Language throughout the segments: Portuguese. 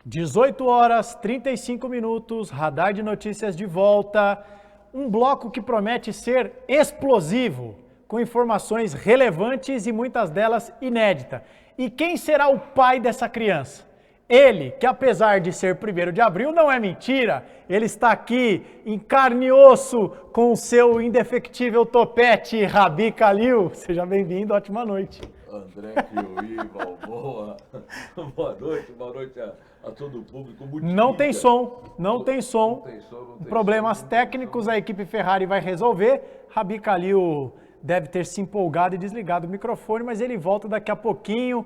18 horas, 35 minutos, Radar de Notícias de volta. Um bloco que promete ser explosivo, com informações relevantes e muitas delas inéditas. E quem será o pai dessa criança? Ele, que apesar de ser 1º de abril, não é mentira. Ele está aqui em carne e osso com o seu indefectível topete, Rabi Kalil. Seja bem-vindo, ótima noite. André Kiwi, Balboa, boa noite a todo o público. Não tem som. Problemas técnicos, a equipe Ferrari vai resolver. Rabi Kalil deve ter se empolgado e desligado o microfone, mas ele volta daqui a pouquinho.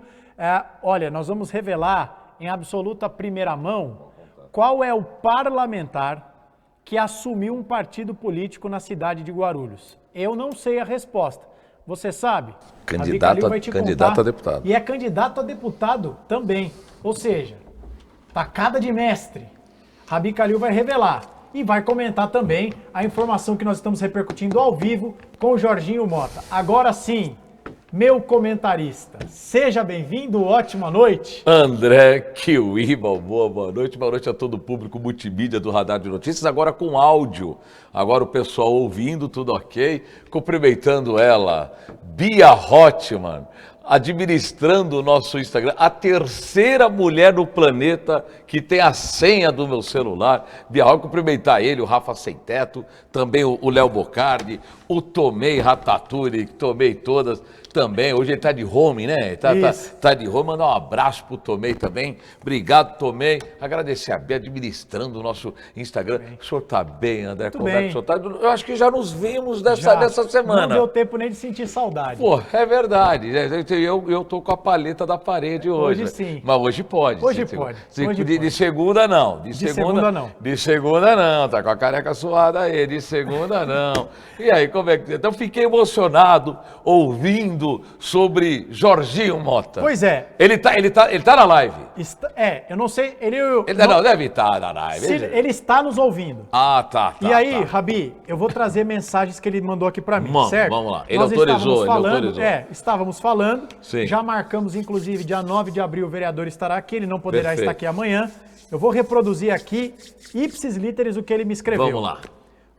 Olha, nós vamos revelar em absoluta primeira mão qual é o parlamentar que assumiu um partido político na cidade de Guarulhos. Eu não sei a resposta. Você sabe? Candidato a deputado. E é candidato a deputado também. Ou seja, tacada de mestre. Rabi Kalil vai revelar e vai comentar também a informação que nós estamos repercutindo ao vivo com o Jorginho Mota. Agora sim, meu comentarista, seja bem-vindo, ótima noite. André Kiwi, Balboa, boa noite a todo o público multimídia do Radar de Notícias, agora com áudio, agora o pessoal ouvindo, tudo ok, cumprimentando ela, Bia Hotman, administrando o nosso Instagram, a terceira mulher no planeta que tem a senha do meu celular. Bia, vou cumprimentar ele, o Rafa Sem Teto, também o Léo Bocardi, o Tomei Ratatouille, que tomei todas também. Hoje ele está de home, né? Tá de home, mandar um abraço pro Tomei também. Obrigado, Tomei. Agradecer a Bia administrando o nosso Instagram. O senhor tá bem, André? Como é que o senhor tá? Eu acho que já nos vimos dessa semana. Não deu tempo nem de sentir saudade. Pô, é verdade. Eu tô com a paleta da parede hoje. Hoje sim. Mas hoje pode. Hoje pode. De segunda não. De segunda não. De segunda não. Tá com a careca suada aí. De segunda não. E aí, como é que... Então, fiquei emocionado ouvindo sobre Jorginho Mota. Pois é. Ele tá na live. Eu não sei... Não, deve estar na live. Ele está nos ouvindo. Ah, tá. E aí, Rabi, eu vou trazer mensagens que ele mandou aqui para mim, certo? Vamos lá. Ele autorizou. Estávamos falando. Sim. Já marcamos, inclusive, dia 9 de abril, o vereador estará aqui. Ele não poderá estar aqui amanhã. Eu vou reproduzir aqui, ipsis literis, o que ele me escreveu. Vamos lá.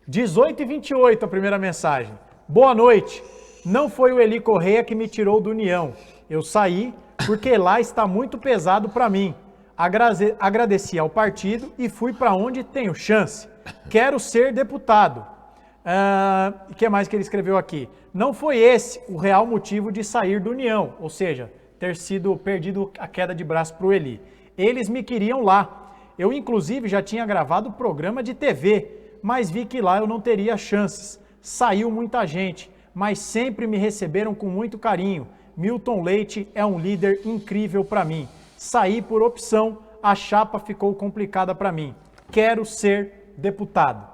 18h28, a primeira mensagem. Boa noite. Não foi o Eli Correia que me tirou do União. Eu saí porque lá está muito pesado para mim. Agradeci ao partido e fui para onde tenho chance. Quero ser deputado. O que mais que ele escreveu aqui? Não foi esse o real motivo de sair do União, ou seja, ter sido perdido a queda de braço para o Eli. Eles me queriam lá. Eu, inclusive, já tinha gravado programa de TV, mas vi que lá eu não teria chances. Saiu muita gente, mas sempre me receberam com muito carinho. Milton Leite é um líder incrível para mim. Saí por opção, a chapa ficou complicada para mim. Quero ser deputado.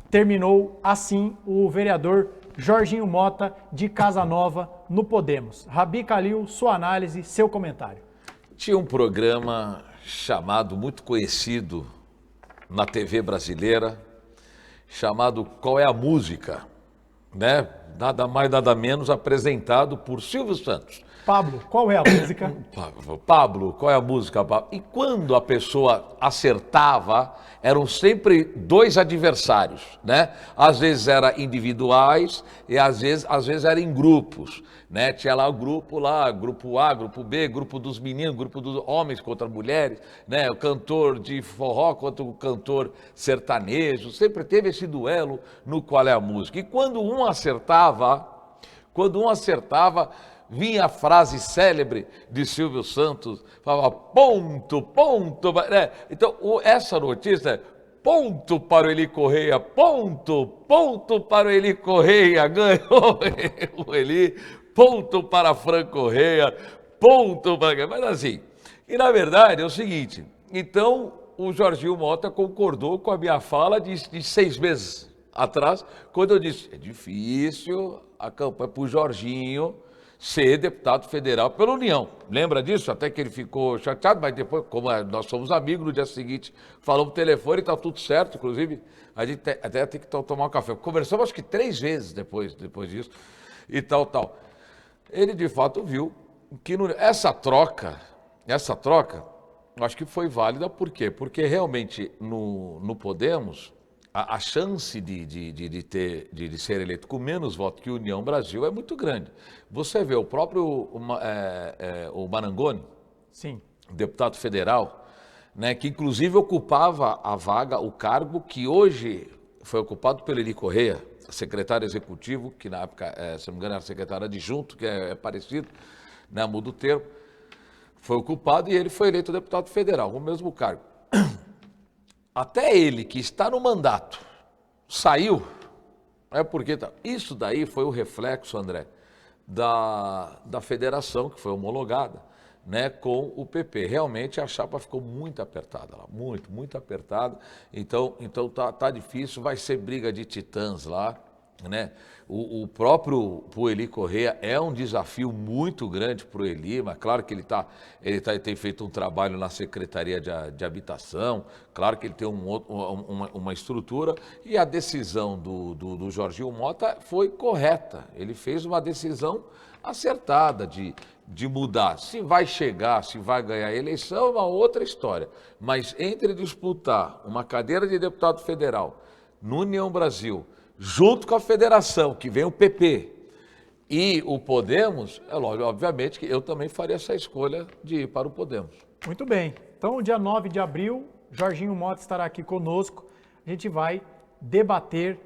Terminou assim o vereador Jorginho Mota de Casa Nova no Podemos. Rabi Kalil, sua análise, seu comentário. Tinha um programa chamado, muito conhecido na TV brasileira, chamado Qual é a Música? Né? Nada mais, nada menos, apresentado por Silvio Santos. Pablo, qual é a música? Pablo, qual é a música, Pablo? E quando a pessoa acertava, eram sempre dois adversários, né? Às vezes eram individuais e às vezes eram em grupos, né? Tinha lá o grupo grupo A, grupo B, grupo dos meninos, grupo dos homens contra mulheres, né? O cantor de forró contra o cantor sertanejo, sempre teve esse duelo no Qual é a Música. E quando um acertava, vinha a frase célebre de Silvio Santos, falava ponto, né? Então essa notícia é ponto para o Eli Correia, ponto para o Eli Correia, ganhou o Eli, ponto para Fran Correia, ponto para... Mas assim, e na verdade é o seguinte, então o Jorginho Mota concordou com a minha fala de 6 meses atrás, quando eu disse, é difícil a campanha para o Jorginho ser deputado federal pela União. Lembra disso? Até que ele ficou chateado, mas depois, como nós somos amigos, no dia seguinte falamos no telefone e está tudo certo, inclusive a gente até tem que tomar um café. Conversamos acho que 3 vezes depois disso e tal. Ele de fato viu que essa troca acho que foi válida, por quê? Porque realmente no Podemos, a chance de ser eleito com menos votos que União Brasil é muito grande. Você vê o próprio o Marangoni, Sim. deputado federal, né, que inclusive ocupava a vaga, o cargo que hoje foi ocupado pelo Eli Correia, secretário executivo, que na época, se não me engano, era secretário adjunto, que é parecido, né, muda o termo, foi ocupado e ele foi eleito deputado federal, com o mesmo cargo. Até ele, que está no mandato, saiu, porque isso daí foi o reflexo, André, da federação que foi homologada, né, com o PP. Realmente a chapa ficou muito apertada lá, muito apertada. Então tá difícil, vai ser briga de titãs lá, né? O próprio pro Eli Correia é um desafio muito grande para o Eli, mas claro que ele tem feito um trabalho na Secretaria de Habitação, claro que ele tem uma estrutura, e a decisão do Jorginho Mota foi correta. Ele fez uma decisão acertada de mudar. Se vai chegar, se vai ganhar a eleição, é uma outra história. Mas entre disputar uma cadeira de deputado federal no União Brasil, junto com a federação, que vem o PP, e o Podemos, é lógico, obviamente que eu também faria essa escolha de ir para o Podemos. Muito bem. Então, dia 9 de abril, Jorginho Mota estará aqui conosco. A gente vai debater.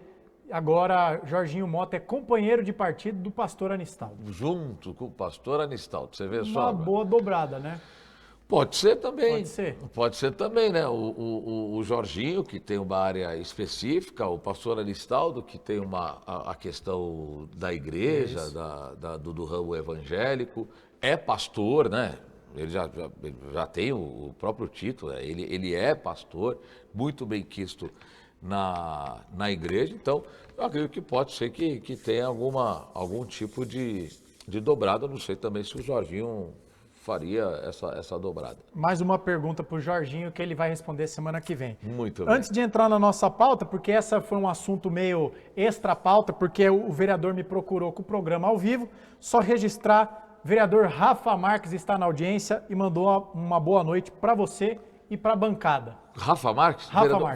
Agora, Jorginho Mota é companheiro de partido do pastor Anistaldo. Junto com o pastor Anistaldo, você vê só. Uma boa dobrada, né? Pode ser também. Pode ser. Pode ser também, né? O Jorginho, que tem uma área específica, o pastor Anistaldo, que tem a questão da igreja, do ramo evangélico, é pastor, né? Ele já tem o próprio título, né? Ele é pastor, muito bem quisto na igreja, então eu acredito que pode ser que tenha algum tipo de dobrada. Não sei também se o Jorginho faria essa dobrada. Mais uma pergunta para o Jorginho que ele vai responder semana que vem. Muito bem. Antes de entrar na nossa pauta, porque essa foi um assunto meio extra pauta, porque o vereador me procurou com o programa ao vivo, só registrar, vereador Rafa Marques está na audiência e mandou uma boa noite para você e para a bancada. Rafa Marques?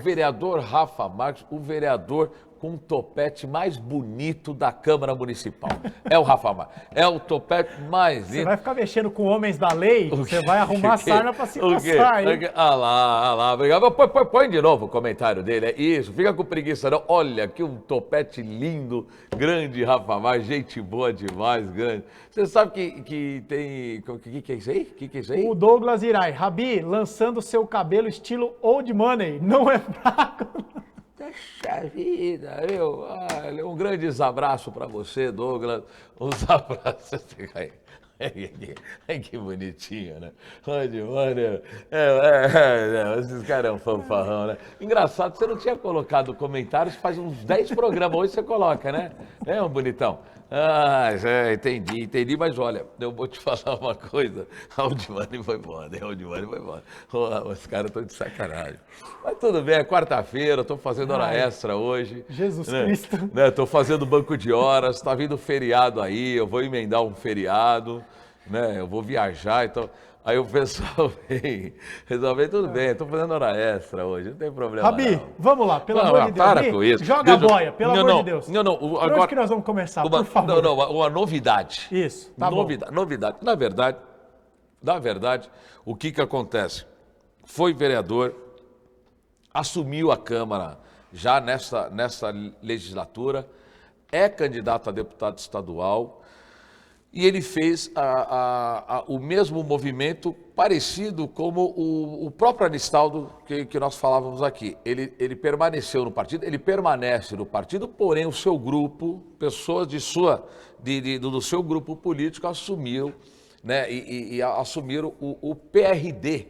Vereador Rafa Marques, o vereador com o topete mais bonito da Câmara Municipal. É o Rafa Marques. É o topete mais lindo. Você vai ficar mexendo com homens da lei, você vai arrumar sarna para se passar, hein? Ah lá, obrigado. Põe de novo o comentário dele, é isso. Fica com preguiça não. Olha, que um topete lindo, grande, Rafa Marques, gente boa demais, grande. Você sabe que tem... O que é isso aí? O que é isso aí? O Douglas Irai. Rabi, lançando seu cabelo estilo Old Money, não é fraco. Puxa vida, meu. Olha, um grande abraço para você, Douglas. Uns abraços. Que bonitinho, né? Onde, mano? Esses caras é um fanfarrão, né? Engraçado, você não tinha colocado comentários, faz uns 10 programas, hoje você coloca, né? É um bonitão. Entendi, mas olha, eu vou te falar uma coisa, a Aldimani foi embora, os caras estão de sacanagem. Mas tudo bem, é quarta-feira, estou fazendo hora extra hoje. Jesus né? Cristo. Estou fazendo banco de horas, está vindo feriado aí, eu vou emendar um feriado, né? Eu vou viajar, então... Aí o pessoal vem, resolve, tudo bem, estou fazendo hora extra hoje, não tem problema. Rabi, vamos lá, pelo amor de Deus. Para com isso. Joga a boia, pelo amor de Deus. Não, Por onde que nós vamos começar, por favor? Uma novidade. Isso, tá bom. Novidade. Na verdade, o que acontece? Foi vereador, assumiu a Câmara já nessa legislatura, é candidato a deputado estadual, e ele fez o mesmo movimento parecido como o próprio Anistaldo que nós falávamos aqui. Ele permaneceu no partido, ele permanece no partido, porém o seu grupo, pessoas do seu grupo político assumiu, né, e assumiram o PRD,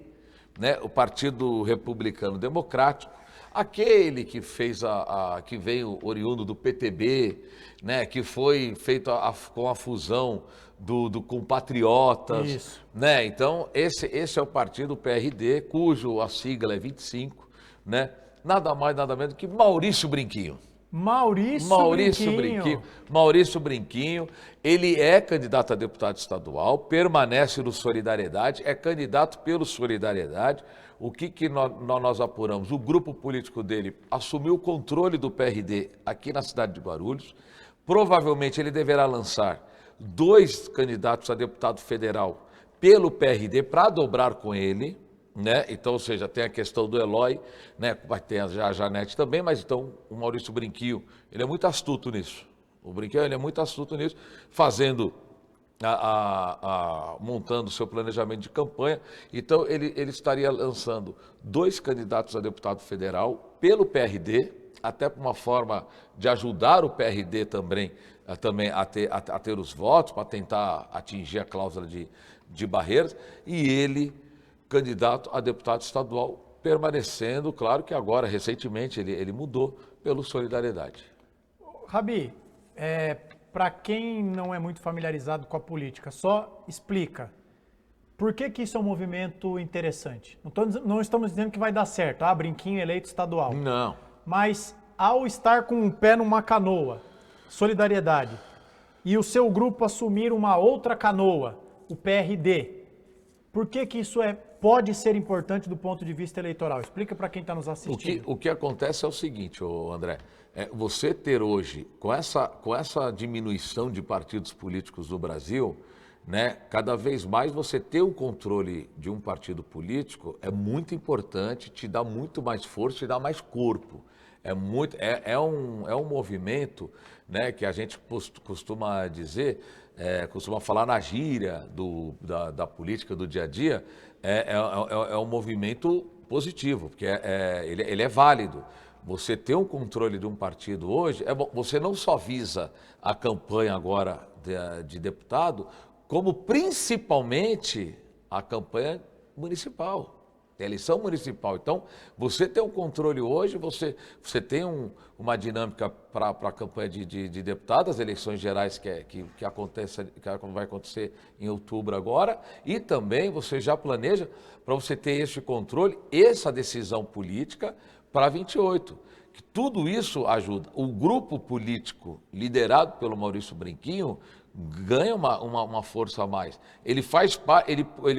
né, o Partido Republicano Democrático, aquele que fez que veio oriundo do PTB, né, que foi feito com a fusão com Patriotas. Isso. Né? Então, esse é o partido PRD, cujo a sigla é 25, né? Nada mais, nada menos que Maurício Brinquinho. Maurício Brinquinho, ele é candidato a deputado estadual, permanece no Solidariedade, é candidato pelo Solidariedade. O que nós apuramos? O grupo político dele assumiu o controle do PRD aqui na cidade de Guarulhos. Provavelmente ele deverá lançar 2 candidatos a deputado federal pelo PRD para dobrar com ele, né? Então, ou seja, tem a questão do Eloy, né? Vai ter a Janete também, mas então o Maurício Brinquinho, ele é muito astuto nisso. O Brinquinho, ele é muito astuto nisso, fazendo, montando seu planejamento de campanha. Então, ele estaria lançando 2 candidatos a deputado federal pelo PRD, até por uma forma de ajudar o PRD também a ter os votos, para tentar atingir a cláusula de barreiras, e ele, candidato a deputado estadual, permanecendo, claro que agora, recentemente, ele mudou pelo Solidariedade. Rabi, para quem não é muito familiarizado com a política, só explica por que isso é um movimento interessante. Não estamos dizendo que vai dar certo, Brinquinho eleito estadual. Não. Mas ao estar com um pé numa canoa, Solidariedade, e o seu grupo assumir uma outra canoa, o PRD, por que isso pode ser importante do ponto de vista eleitoral? Explica para quem está nos assistindo. O que acontece é o seguinte, André, você ter hoje, com essa diminuição de partidos políticos no Brasil, né, cada vez mais você ter o controle de um partido político é muito importante, te dá muito mais força, te dá mais corpo. É um movimento, né, que a gente costuma dizer, costuma falar na gíria da política do dia a dia, é um movimento positivo, porque ele é válido. Você ter um controle de um partido hoje, você não só visa a campanha agora de deputado, como principalmente a campanha municipal. A eleição municipal. Então, você tem um controle hoje, você tem uma dinâmica para a campanha de deputado, as eleições gerais que vai acontecer em outubro agora, e também você já planeja para você ter esse controle, essa decisão política para 28. Que tudo isso ajuda. O grupo político liderado pelo Maurício Brinquinho ganha uma força a mais. Ele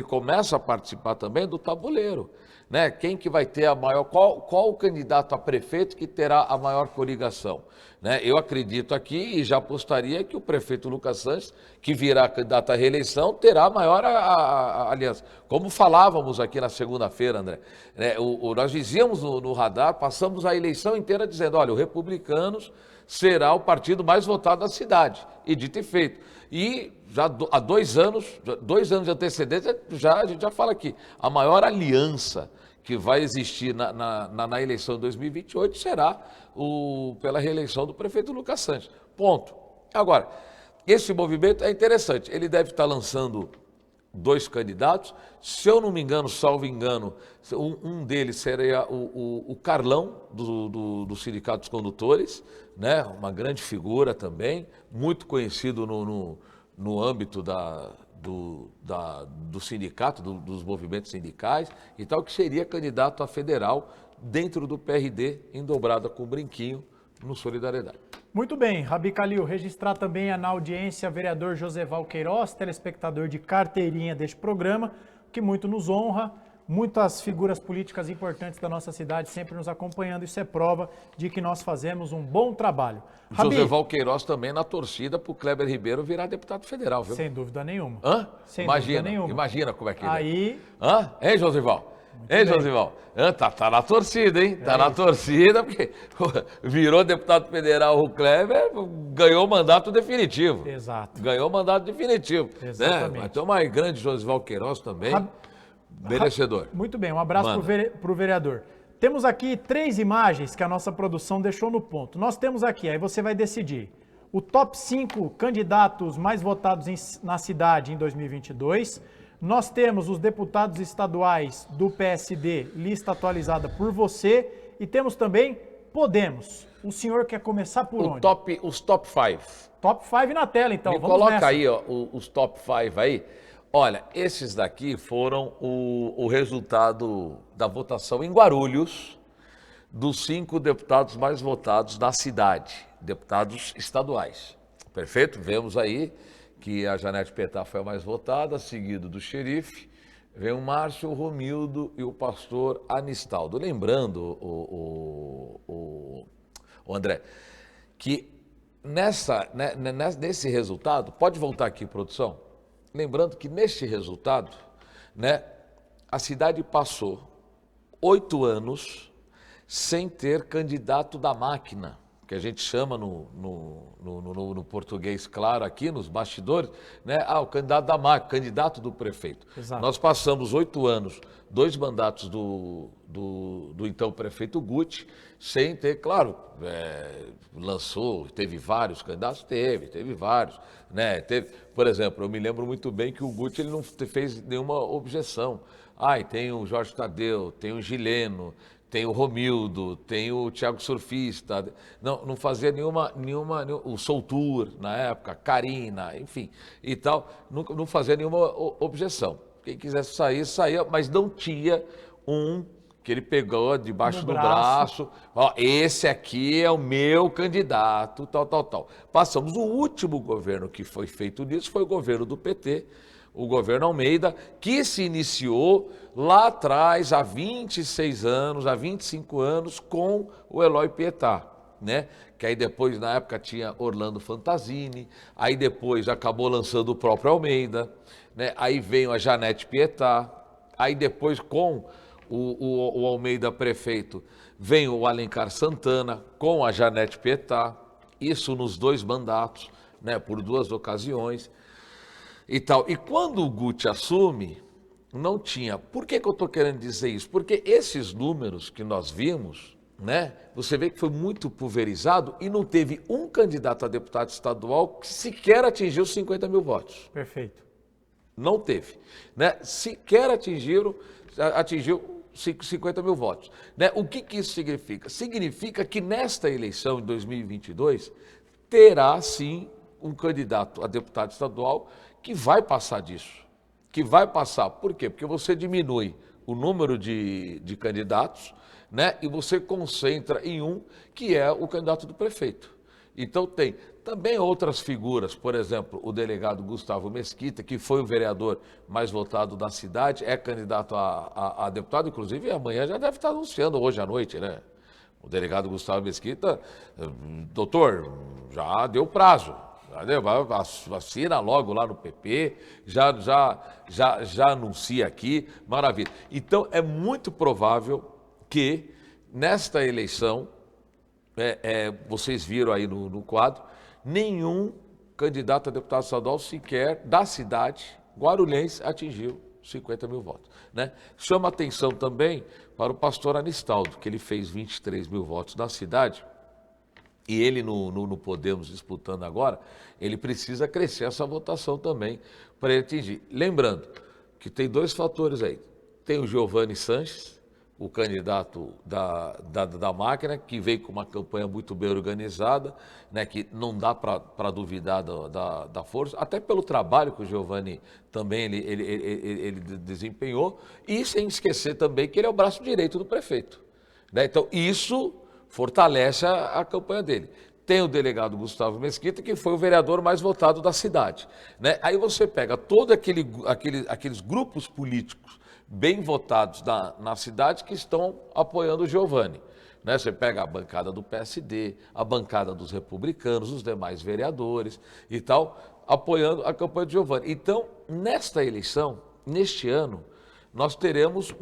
começa a participar também do tabuleiro, né? Quem que vai ter a maior, qual o candidato a prefeito que terá a maior coligação, né? Eu acredito aqui e já apostaria que o prefeito Lucas Sanches, que virá candidato à reeleição, terá a maior aliança. Como falávamos aqui na segunda-feira, André, né? Nós dizíamos no radar, passamos a eleição inteira dizendo, olha, o Republicanos será o partido mais votado da cidade, e dito e feito. E já há 2 anos de antecedência, a gente já fala aqui, a maior aliança que vai existir na eleição de 2028 será pela reeleição do prefeito Lucas Sanches. Ponto. Agora, esse movimento é interessante, ele deve estar lançando 2 candidatos, se eu não me engano, salvo engano, um deles seria o Carlão, do Sindicato dos Condutores, né? Uma grande figura também, muito conhecido no âmbito do sindicato, dos movimentos sindicais e tal, que seria candidato a federal dentro do PRD, em dobrada com o Brinquinho, no Solidariedade. Muito bem, Rabi Kalil, registrar também na audiência vereador Joseval Queiroz, telespectador de carteirinha deste programa, que muito nos honra, muitas figuras políticas importantes da nossa cidade sempre nos acompanhando, isso é prova de que nós fazemos um bom trabalho. Joseval Queiroz também na torcida para o Kleber Ribeiro virar deputado federal, viu? Sem dúvida nenhuma. Hã? Sem dúvida nenhuma. Imagina como é que aí... Hã? Hein, Joseval? Hein, Josival? Tá na torcida, hein? Tá na torcida, porque virou deputado federal o Kleber, ganhou o mandato definitivo. Exato. Ganhou o mandato definitivo. Exatamente. Né? Mas tem uma grande Josival Queiroz também, merecedor. Muito bem, um abraço para o vereador. Temos aqui 3 imagens que a nossa produção deixou no ponto. Nós temos aqui, aí você vai decidir, o top 5 candidatos mais votados na cidade em 2022. Nós temos os deputados estaduais do PSD, lista atualizada por você, e temos também Podemos. O senhor quer começar por onde? Os top 5. Top 5 na tela, então. Vamos coloca nessa. Aí, ó, os top 5 aí. Olha, esses daqui foram o resultado da votação em Guarulhos dos 5 deputados mais votados na cidade, deputados estaduais. Perfeito? Vemos aí que a Janete Pietá foi a mais votada, seguido do xerife, vem o Márcio, o Romildo e o pastor Anistaldo. Lembrando, o André, que nesse resultado, pode voltar aqui, produção? Lembrando que neste resultado, né, a cidade passou 8 anos sem ter candidato da máquina, que a gente chama no português claro aqui, nos bastidores, né? O candidato da máquina, candidato do prefeito. Exato. Nós passamos 8 anos, 2 mandatos do então prefeito Guti, sem ter, claro, teve vários candidatos, teve vários, né? Por exemplo, eu me lembro muito bem que o Guti ele não fez nenhuma objeção. E tem o Jorge Tadeu, tem o Gileno, tem o Romildo, tem o Thiago Surfista, não fazia nenhuma, o Soutur na época, Karina, enfim, e tal, não fazia nenhuma objeção. Quem quisesse sair, saía, mas não tinha um que ele pegou debaixo do braço, esse aqui é o meu candidato, tal. Passamos o último governo que foi feito nisso, foi o governo do PT, o governo Almeida, que se iniciou lá atrás, há 26 anos, há 25 anos, com o Eloy Pietá, né? Que aí depois, na época, tinha Orlando Fantasini, aí depois acabou lançando o próprio Almeida, né? Aí veio a Janete Pietá, aí depois com o Almeida prefeito, vem o Alencar Santana com a Janete Pietá, isso nos 2 mandatos, né? Por 2 ocasiões. E tal. E quando o Guti assume, não tinha. Por que eu estou querendo dizer isso? Porque esses números que nós vimos, né, você vê que foi muito pulverizado e não teve um candidato a deputado estadual que sequer atingiu 50 mil votos. Perfeito. Não teve. Né? Sequer atingiu 50 mil votos. Né? O que isso significa? Significa que nesta eleição, em 2022, terá sim um candidato a deputado estadual que vai passar disso, que vai passar. Por quê? Porque você diminui o número de candidatos, né? E você concentra em um que é o candidato do prefeito. Então tem também outras figuras, por exemplo, o delegado Gustavo Mesquita, que foi o vereador mais votado da cidade, é candidato a deputado, inclusive amanhã já deve estar anunciando, hoje à noite, né? O delegado Gustavo Mesquita, doutor, já deu prazo. Assina logo lá no PP, já anuncia aqui, maravilha. Então, é muito provável que nesta eleição, vocês viram aí no quadro, nenhum candidato a deputado estadual sequer da cidade guarulhense atingiu 50 mil votos. Né? Chama atenção também para o pastor Anistaldo, que ele fez 23 mil votos na cidade, e ele no Podemos disputando agora, ele precisa crescer essa votação também para ele atingir. Lembrando que tem 2 fatores aí. Tem o Giovanni Sanches, o candidato da máquina, que veio com uma campanha muito bem organizada, né, que não dá para duvidar da força, até pelo trabalho que o Giovanni também ele desempenhou, e sem esquecer também que ele é o braço direito do prefeito. Né? Então, isso fortalece a campanha dele. Tem o delegado Gustavo Mesquita, que foi o vereador mais votado da cidade. Né? Aí você pega todos aqueles grupos políticos bem votados na cidade que estão apoiando o Giovanni. Né? Você pega a bancada do PSD, a bancada dos republicanos, os demais vereadores e tal, apoiando a campanha do Giovanni. Então, nesta eleição, neste ano, nós teremos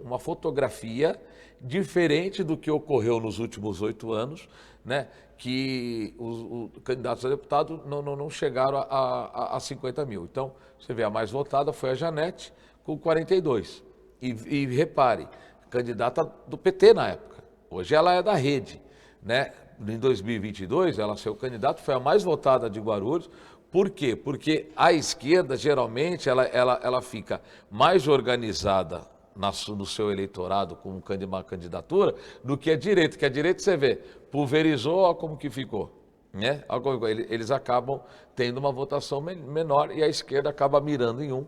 uma fotografia diferente do que ocorreu nos últimos 8 anos, né? Que os candidatos a deputado não chegaram a 50 mil. Então, você vê, a mais votada foi a Janete, com 42. E repare, candidata do PT na época. Hoje ela é da Rede. Né? Em 2022, ela, seu candidato, foi a mais votada de Guarulhos. Por quê? Porque a esquerda, geralmente, ela fica mais organizada no seu eleitorado com uma candidatura do que a direita. Que a direita, você vê, pulverizou, olha como que ficou. Né? Eles acabam tendo uma votação menor e a esquerda acaba mirando em um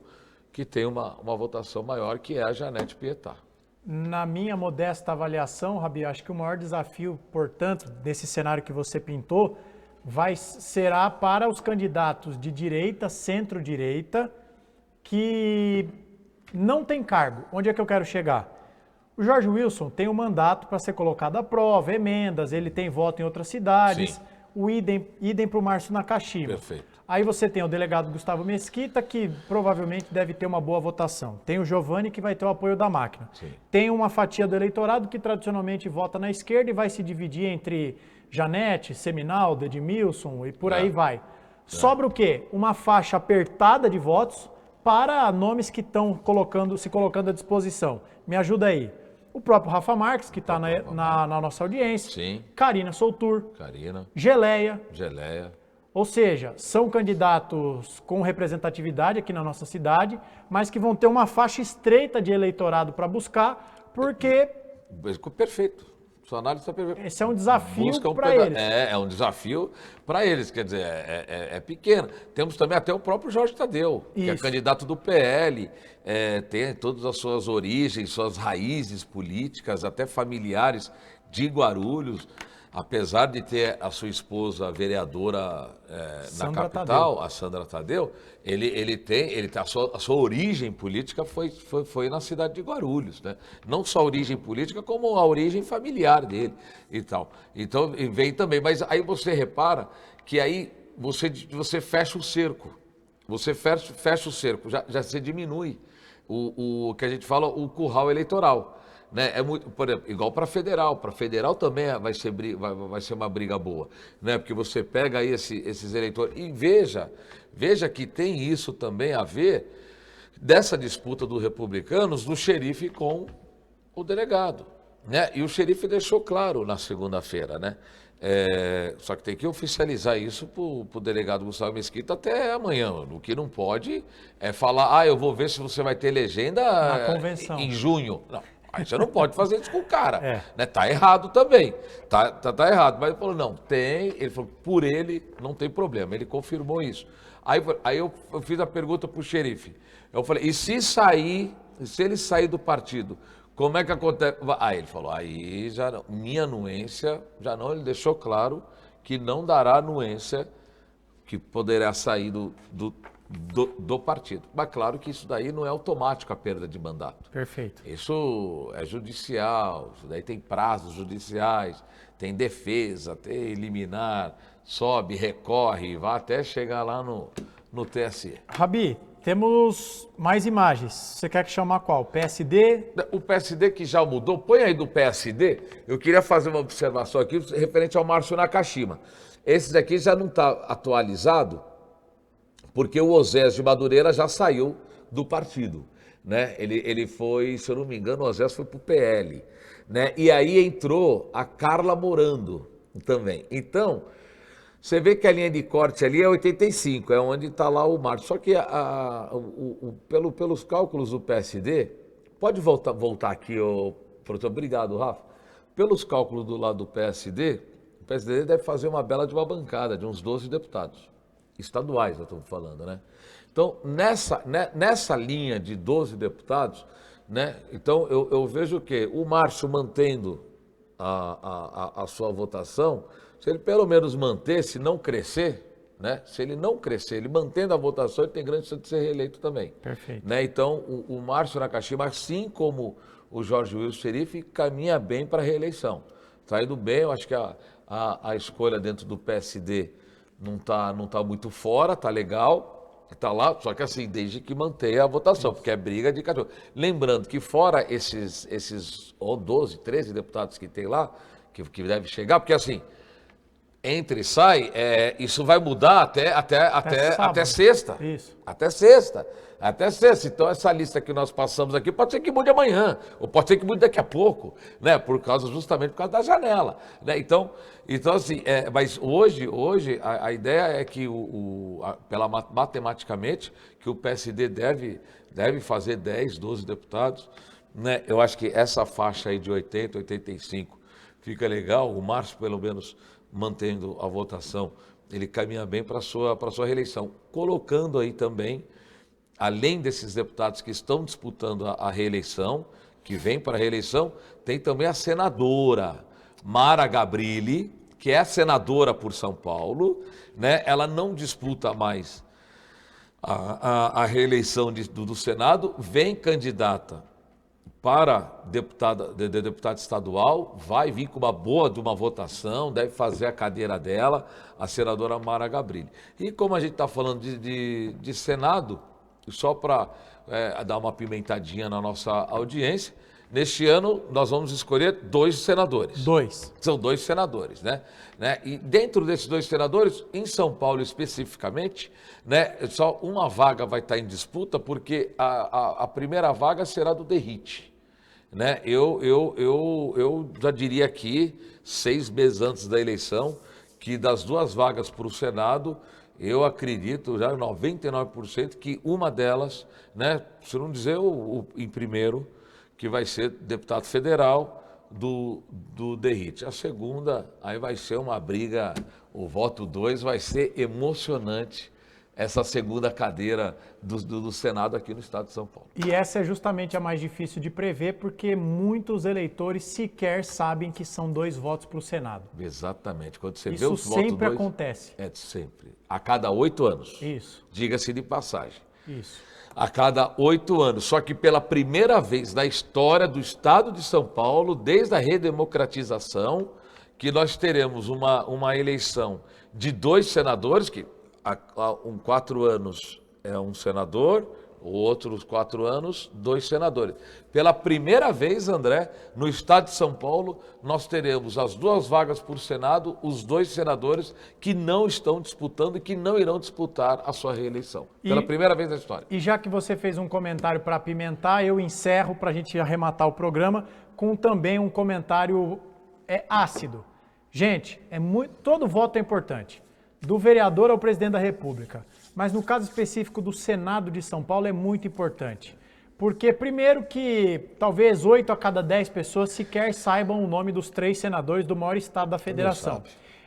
que tem uma votação maior, que é a Janete Pietá. Na minha modesta avaliação, Rabi, acho que o maior desafio, portanto, desse cenário que você pintou, será para os candidatos de direita, centro-direita, que não tem cargo. Onde é que eu quero chegar? O Jorge Wilson tem um mandato para ser colocado à prova, emendas, ele tem voto em outras cidades, Sim. o idem para o Márcio Nakashima. Perfeito. Aí você tem o delegado Gustavo Mesquita, que provavelmente deve ter uma boa votação. Tem o Giovanni, que vai ter o apoio da máquina. Sim. Tem uma fatia do eleitorado que tradicionalmente vota na esquerda e vai se dividir entre Janete, Seminaldo, Edmilson e por aí vai. Sobra o quê? Uma faixa apertada de votos para nomes que estão se colocando à disposição. Me ajuda aí. O próprio Rafa Marques, que está na nossa audiência. Sim. Karina Soltur. Karina. Geleia. Ou seja, são candidatos com representatividade aqui na nossa cidade, mas que vão ter uma faixa estreita de eleitorado para buscar, porque... Perfeito. Sua análise está perfeita. Esse é um desafio para eles. É um desafio para eles, quer dizer, é pequeno. Temos também até o próprio Jorge Tadeu, que é candidato do PL, tem todas as suas origens, suas raízes políticas, até familiares de Guarulhos. Apesar de ter a sua esposa vereadora na capital, Tadeu. A Sandra Tadeu, ele tem a sua origem política foi na cidade de Guarulhos, né? Não só a origem política, como a origem familiar dele e tal. Então, vem também. Mas aí você repara que aí você fecha o cerco. Você fecha o cerco, já se diminui o que a gente fala, o curral eleitoral. Né? É muito, por exemplo, igual para federal. Para federal também vai ser uma briga boa, né? Porque você pega aí esses eleitores e veja que tem isso também a ver dessa disputa dos republicanos do xerife com o delegado, né? E o xerife deixou claro na segunda-feira, né? Só que tem que oficializar isso para o delegado Gustavo Mesquita até amanhã. O que não pode é falar, eu vou ver se você vai ter legenda na convenção em junho. Não. Aí você não pode fazer isso com o cara, né? Tá errado também, tá errado. Mas ele falou, não, ele falou, por ele não tem problema, ele confirmou isso. Aí eu fiz a pergunta pro xerife, eu falei, e se ele sair do partido, como é que acontece? Aí ele falou, aí já não, minha anuência, já não, ele deixou claro que não dará anuência, que poderá sair do partido. Mas claro que isso daí não é automático a perda de mandato. Perfeito. Isso é judicial, isso daí tem prazos judiciais, tem defesa, tem liminar, sobe, recorre, vai até chegar lá no TSE. Rabi, temos mais imagens. Você quer que chamar qual? PSD? O PSD que já mudou, põe aí do PSD. Eu queria fazer uma observação aqui referente ao Márcio Nakashima. Esse daqui já não está atualizado, porque o Osés de Madureira já saiu do partido, né? Ele foi, se eu não me engano, o Osés foi para o PL, né? E aí entrou a Carla Morando também. Então, você vê que a linha de corte ali é 85, é onde está lá o Márcio. Só que pelos cálculos do PSD, pode voltar aqui, produtor. Obrigado, Rafa. Pelos cálculos do lado do PSD, o PSD deve fazer uma bela de uma bancada, de uns 12 deputados. Estaduais, eu estou falando, né? Então, nessa linha de 12 deputados, né? Então, eu vejo que o Márcio mantendo a sua votação, se ele pelo menos manter, se não crescer, né? Se ele não crescer, ele mantendo a votação, ele tem grande chance de ser reeleito também. Perfeito. Né? Então, o Márcio Nakashima, assim como o Jorge Wilson Xerife, caminha bem para a reeleição. Está indo bem, eu acho que a escolha dentro do PSD não tá muito fora, tá legal, tá lá, só que assim, desde que mantenha a votação, porque é briga de cachorro. Lembrando que fora esses 12, 13 deputados que tem lá, que deve chegar, porque assim, entra e sai, isso vai mudar até sexta. Isso. Até sexta. Então, essa lista que nós passamos aqui pode ser que mude amanhã, ou pode ser que mude daqui a pouco, né? Justamente por causa da janela. Né? Então assim, mas hoje a ideia é que, matematicamente, que o PSD deve fazer 10, 12 deputados. Né? Eu acho que essa faixa aí de 80, 85 fica legal, o Márcio, pelo menos, mantendo a votação, ele caminha bem para a sua reeleição, colocando aí também além desses deputados que estão disputando a reeleição, que vem para a reeleição, tem também a senadora Mara Gabrilli, que é senadora por São Paulo, né? Ela não disputa mais a reeleição do Senado, vem candidata para deputada estadual, vai vir com uma boa de uma votação, deve fazer a cadeira dela, a senadora Mara Gabrilli. E como a gente está falando de Senado, só para dar uma pimentadinha na nossa audiência, neste ano nós vamos escolher 2 senadores. 2. São 2 senadores, né? E dentro desses 2 senadores, em São Paulo especificamente, né, só uma vaga vai estar em disputa, porque a primeira vaga será do Derrite. Né? Eu já diria aqui, 6 meses antes da eleição, que das 2 vagas para o Senado, eu acredito já 99% que uma delas, né, se não dizer em primeiro, que vai ser deputado federal do Derrite. A segunda, aí vai ser uma briga, o voto 2 vai ser emocionante, essa segunda cadeira do Senado aqui no estado de São Paulo. E essa é justamente a mais difícil de prever, porque muitos eleitores sequer sabem que são 2 votos para o Senado. Exatamente. Quando você vê Isso os votos sempre acontece. É sempre. A cada 8 anos. Isso. Diga-se de passagem. Isso. A cada 8 anos. Só que pela primeira vez na história do estado de São Paulo, desde a redemocratização, que nós teremos uma eleição de 2 senadores, que há 4 anos é um senador, outros 4 anos, 2 senadores. Pela primeira vez, André, no estado de São Paulo, nós teremos as 2 vagas por Senado, os 2 senadores que não estão disputando e que não irão disputar a sua reeleição. Pela primeira vez na história. E já que você fez um comentário para apimentar, eu encerro para a gente arrematar o programa com também um comentário ácido. Gente, todo voto é importante, do vereador ao presidente da República. Mas no caso específico do Senado de São Paulo é muito importante. Porque, primeiro, que talvez 8 a cada 10 pessoas sequer saibam o nome dos 3 senadores do maior estado da federação.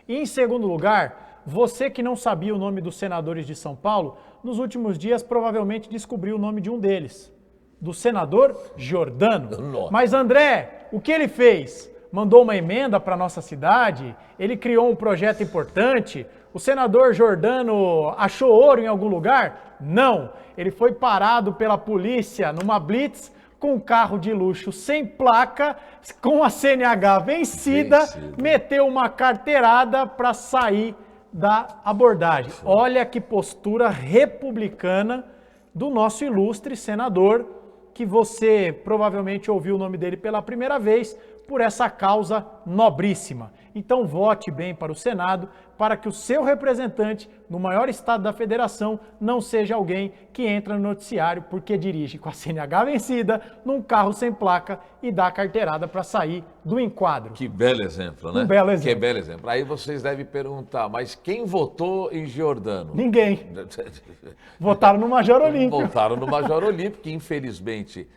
E, em segundo lugar, você que não sabia o nome dos senadores de São Paulo, nos últimos dias provavelmente descobriu o nome de um deles, do senador Giordano. Nossa. Mas, André, o que ele fez? Mandou uma emenda para a nossa cidade? Ele criou um projeto importante? O senador Giordano achou ouro em algum lugar? Não. Ele foi parado pela polícia numa blitz com um carro de luxo sem placa, com a CNH vencida, meteu uma carteirada para sair da abordagem. Olha que postura republicana do nosso ilustre senador, que você provavelmente ouviu o nome dele pela primeira vez, por essa causa nobríssima. Então vote bem para o Senado, para que o seu representante no maior estado da federação não seja alguém que entra no noticiário porque dirige com a CNH vencida, num carro sem placa e dá a carteirada para sair do enquadro. Que belo exemplo, né? Um belo exemplo. Que belo exemplo. Aí vocês devem perguntar, mas quem votou em Giordano? Ninguém. Votaram no Major Olímpio. Votaram no Major Olímpio, que infelizmente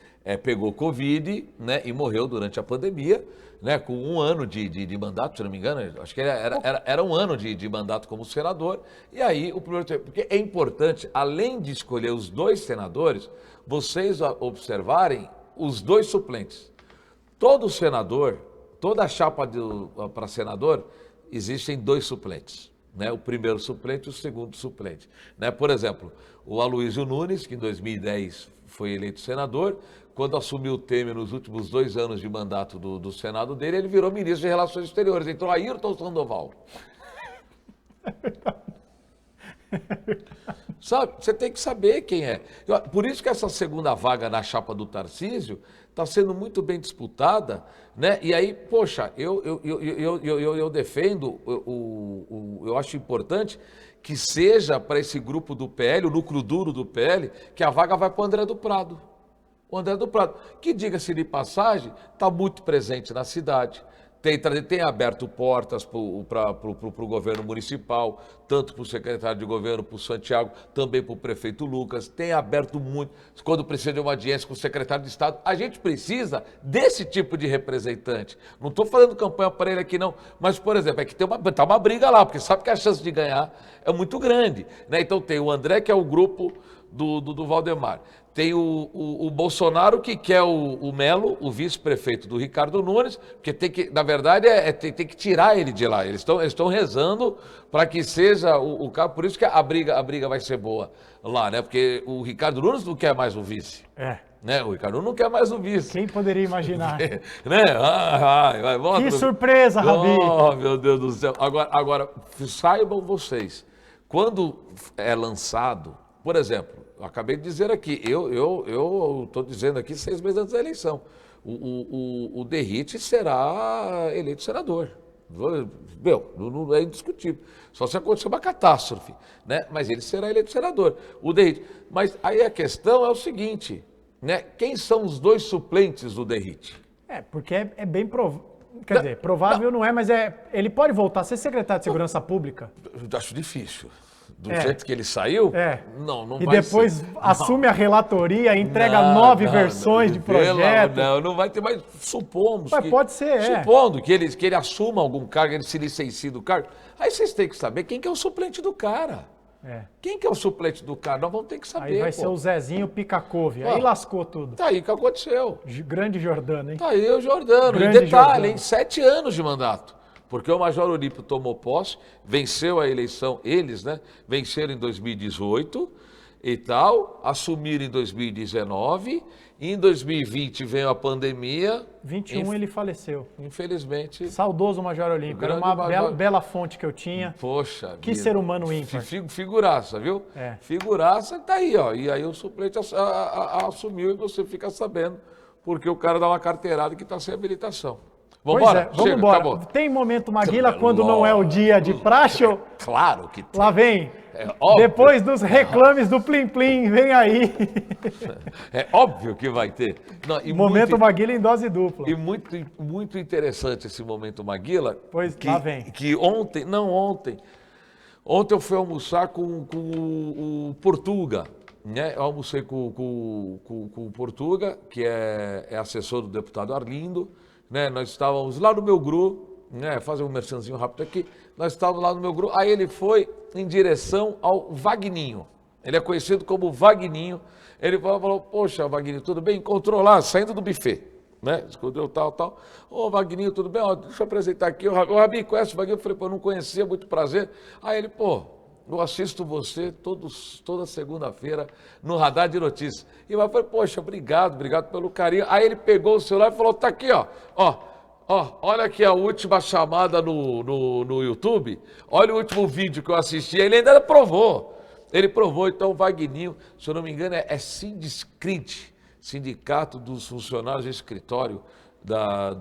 pegou Covid, né, e morreu durante a pandemia, né, com 1 ano de mandato, se não me engano, acho que era 1 ano de mandato como senador. E aí o primeiro tempo, porque é importante, além de escolher os 2 senadores, vocês observarem os 2 suplentes. Todo senador, toda a chapa para senador, existem 2 suplentes. Né, o primeiro suplente e o segundo suplente. Né, por exemplo, o Aloysio Nunes, que em 2010 foi eleito senador, quando assumiu o Temer nos últimos 2 anos de mandato do Senado dele, ele virou ministro de Relações Exteriores. Entrou Ayrton Sandoval. Sabe, você tem que saber quem é. Por isso que essa segunda vaga na chapa do Tarcísio está sendo muito bem disputada, né? E aí, poxa, eu defendo, eu acho importante que seja para esse grupo do PL, o núcleo duro do PL, que a vaga vai para o André do Prado. O André do Prado, que, diga-se de passagem, está muito presente na cidade, tem aberto portas para o governo municipal, tanto para o secretário de governo, para o Santiago, também para o prefeito Lucas, tem aberto muito, quando precisa de uma audiência com o secretário de Estado. A gente precisa desse tipo de representante. Não estou fazendo campanha para ele aqui não, mas, por exemplo, é que tá uma briga lá, porque sabe que a chance de ganhar é muito grande. Né? Então tem o André, que é o grupo do Valdemar. Tem o Bolsonaro que quer o Melo, o vice-prefeito do Ricardo Nunes, porque tem que, na verdade, tem que tirar ele de lá. Eles estão rezando para que seja o cara, por isso que a briga vai ser boa lá, né? Porque o Ricardo Nunes não quer mais o vice. Né? O Ricardo não quer mais o vice. Quem poderia imaginar? Né? Que surpresa, Rabi! Oh, meu Deus do céu. Agora, saibam vocês, quando é lançado, por exemplo, eu acabei de dizer aqui, eu estou dizendo aqui 6 meses antes da eleição, o Derrite será eleito senador. Meu, não é indiscutível. Só se acontecer uma catástrofe, né? Mas ele será eleito senador. O Derrite. Mas aí a questão é o seguinte, né? Quem são os 2 suplentes do Derrite? Porque é bem provável. Quer dizer, provável não é, mas ele pode voltar a ser secretário de Segurança Pública? Eu acho difícil. Do jeito que ele saiu, não vai ser. E depois assume a relatoria, entrega 9 versões de projeto. Não vai ter mais, supomos. Mas pode ser, Supondo que ele assuma algum cargo, ele se licencie do cargo, aí vocês têm que saber quem que é o suplente do cara. Quem que é o suplente do cara? Nós vamos ter que saber. Aí vai ser o Zezinho Pica-Couve. Aí lascou tudo. Tá aí o que aconteceu. Grande Jordano, hein? Tá aí o Jordano. Grande E detalhe, Jordano. hein? 7 anos de mandato. Porque o Major Olímpio tomou posse, venceu a eleição, eles, né? Venceram em 2018 e tal, assumiram em 2019, e em 2020 veio a pandemia. 21 ele faleceu. Infelizmente. Saudoso Major Olímpio, era uma bela fonte que eu tinha. Poxa que vida. Ser humano ímpar. Figuraça, viu? Figuraça, tá aí, ó. E aí o suplente assumiu e você fica sabendo, porque o cara dá uma carteirada que está sem habilitação. Vambora, vamos embora. Acabou. Tem momento Maguila quando não é o dia de praxe? Claro que tem. Lá vem. Depois dos reclames do Plim Plim, vem aí. É óbvio que vai ter. Não, momento Maguila em dose dupla. E muito interessante esse momento Maguila. Pois lá vem. Que ontem eu fui almoçar com o Portuga. Né? Eu almocei com o Portuga, que é assessor do deputado Arlindo. Né, nós estávamos lá no meu grupo, né, fazer um merchanzinho rápido aqui, nós estávamos lá no meu grupo, aí ele foi em direção ao Vagninho, ele é conhecido como Vagninho, ele falou, poxa, Vagninho, tudo bem? Encontrou lá, saindo do buffet, né, escondeu tal, ô Vagninho, tudo bem? Ó, deixa eu apresentar aqui, o Rabi, conhece o Vagninho? Eu falei, pô, não conhecia, muito prazer, aí ele, eu assisto você toda segunda-feira no Radar de Notícias. E eu falei, poxa, obrigado pelo carinho. Aí ele pegou o celular e falou, tá aqui, ó, olha aqui a última chamada no YouTube, olha o último vídeo que eu assisti, ele ainda provou. Ele provou, então o Vagninho, se eu não me engano, é Sindicrit, Sindicato dos Funcionários de Escritório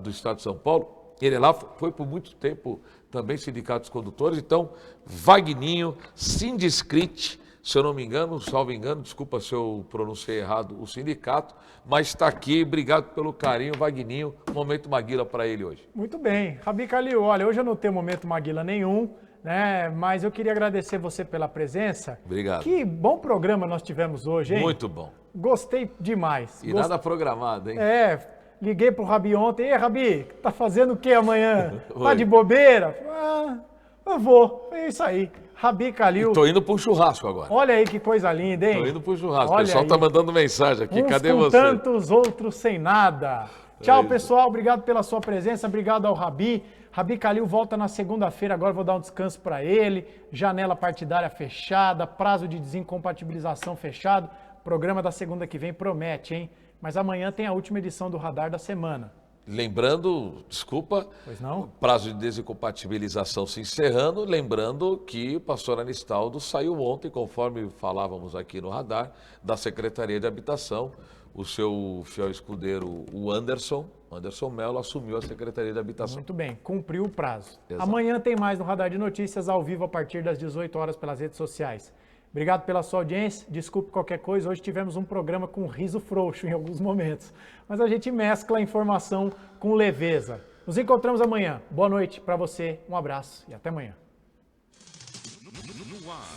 do Estado de São Paulo. Ele lá foi por muito tempo também sindicato dos condutores, então Vagninho, Sindicrit, se eu não me engano, salvo engano, desculpa se eu pronunciei errado o sindicato, mas está aqui, obrigado pelo carinho, Vagninho, momento Maguila para ele hoje. Muito bem, Rabi Kalil, olha, hoje eu não tenho momento Maguila nenhum, né, mas eu queria agradecer você pela presença. Obrigado. Que bom programa nós tivemos hoje, hein? Muito bom. Gostei demais. Nada programado, hein? Liguei pro Rabi ontem. Rabi, tá fazendo o que amanhã? Tá de bobeira? Eu vou. É isso aí. Rabi Kalil. Tô indo pro churrasco agora. Olha aí que coisa linda, hein? Tô indo pro churrasco. O pessoal tá mandando mensagem aqui. Uns cadê com você? Tantos, outros sem nada. Tchau, pessoal. Obrigado pela sua presença. Obrigado ao Rabi. Rabi Kalil volta na segunda-feira. Agora vou dar um descanso para ele. Janela partidária fechada. Prazo de desincompatibilização fechado. Programa da segunda que vem promete, hein? Mas amanhã tem a última edição do Radar da semana. Lembrando, desculpa, pois não? Prazo de desincompatibilização se encerrando, lembrando que o pastor Anistaldo saiu ontem, conforme falávamos aqui no Radar, da Secretaria de Habitação. O seu fiel escudeiro, o Anderson Melo, assumiu a Secretaria de Habitação. Muito bem, cumpriu o prazo. Exato. Amanhã tem mais no Radar de Notícias, ao vivo, a partir das 18 horas pelas redes sociais. Obrigado pela sua audiência, desculpe qualquer coisa, hoje tivemos um programa com riso frouxo em alguns momentos, mas a gente mescla a informação com leveza. Nos encontramos amanhã, boa noite para você, um abraço e até amanhã.